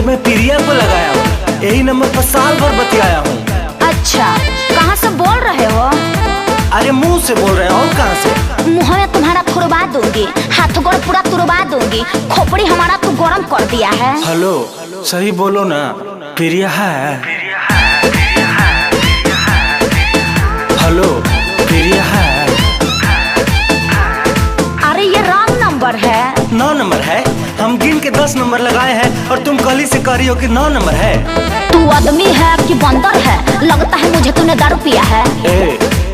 मैं प्रिया को लगाया हूँ, यही नंबर पर साल भर बतियाया हूँ। अच्छा, कहाँ से बोल रहे हो? अरे मुंह से बोल रहे हो, और कहाँ से? मुँह में तुम्हारा तुड़वा दूंगी, हाथ गोड़ पूरा तुड़वा दूंगी, खोपड़ी हमारा तू गरम कर दिया है। हेलो, सही बोलो ना, प्रिया है? हेलो, प्रिया है? अरे ये रॉन्ग नंबर है। 9 नंबर है, हम गिन के 10 नंबर लगाए हैं और तुम कल ही से कह रही हो कि 9 नंबर है। तू आदमी है कि बंदर है? लगता है मुझे तूने दारू पिया है।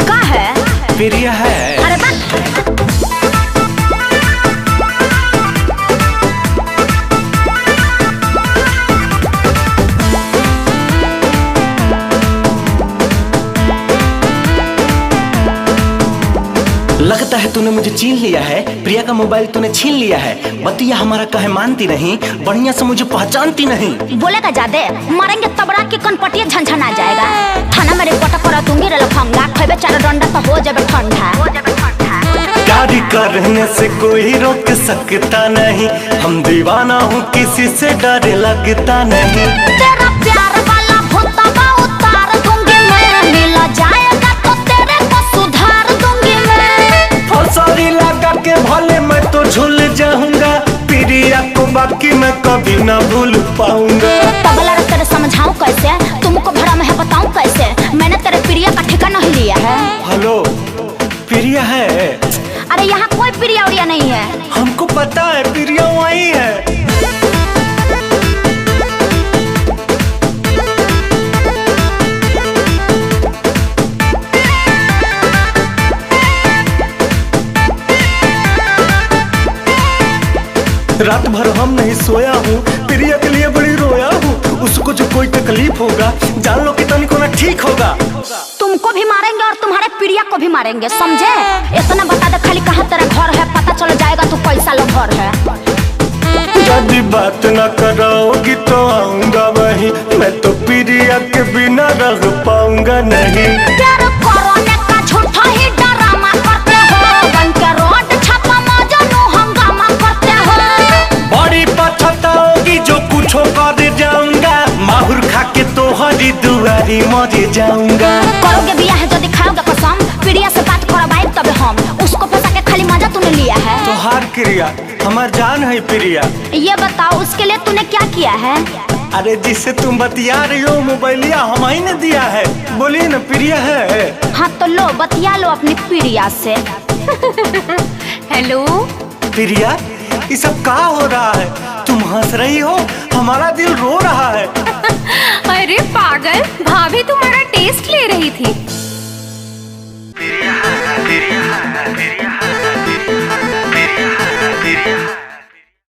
का है? प्रिया है। अरे बात लगता है तूने मुझे छीन लिया है, प्रिया का मोबाइल तूने छीन लिया है। बतिया हमारा कहे मानती नहीं, बढ़िया से मुझे पहचानती नहीं। बोलेगा ज्यादा मारेंगे तबड़ा की कनपटिया झनझन आ जाएगा। थाना में रिपोर्ट करा दूंगी रे लफंगा, खेबे 4 डंडा तो हो जाबे ठंडा। प्यारी करने से कोई रोक सकता नहीं, हम दीवाना हूँ किसी से डर लगता नहीं। तेरा प्यार वाला भूतवा उतार दूंगी मैं, मिल जाएगा तो तेरे को सुधार दूंगी मैं। फौसरी लगा के भले मैं तो झूल जाऊंगा, प्रिया को बाकी मैं कभी ना भूल पाऊंगा। तबला तेरे समझाऊं कैसे, तुमको भरा में है बताऊं कैसे, मैंने तेरे प्रिया का ठिकाना नहीं लिया है। हेलो, प्रिया है? अरे यहाँ कोई प्रिया उरिया नहीं है। हमको पता है प्रिया वही है। रात भर हम नहीं सोया हूँ, प्रिया के लिए बड़ी रोया हूँ। उसको जो कोई तकलीफ होगा जान लो कि तनिको ना ठीक होगा। तुमको भी मारेंगे और तुम्हारे प्रिया को भी मारेंगे, समझे? इतना बता दे खाली कहाँ तेरा घर है, पता चल जाएगा तू कैसा लोग घर है। यदि बात न कराओगी तो आऊंगा वहीं, मैं तो प्रिया के बिना रह पाऊंगा नहीं। प्यार करने का झूठा ही ड्रामा करते हो, बन के रोड छापा मजनू हंगामा करते हो। बड़ी पछताओगी जो कुछ कर जाऊंगा, माहुर खा के तो हरी दुआरी मर जाऊंगा। करोगे बिया है जो दिखाओगे कसम, प्रिया से बात करवाए तब हम, उसको फंसा के खाली मजा तूने लिया है। तो हार प्रिया हमार जान है प्रिया। ये बताओ उसके लिए तूने क्या किया है? अरे जिससे तुम बतिया रही हो मोबाइलिया हम ही ने दिया है, बोलिए ना प्रिया है। हाँ तो लो बतिया लो अपनी प्रिया से। हेलो प्रिया, ये सब कहाँ हो रहा है? तुम हंस रही हो, हमारा दिल रो रहा है। अरे पागल, भाभी तुम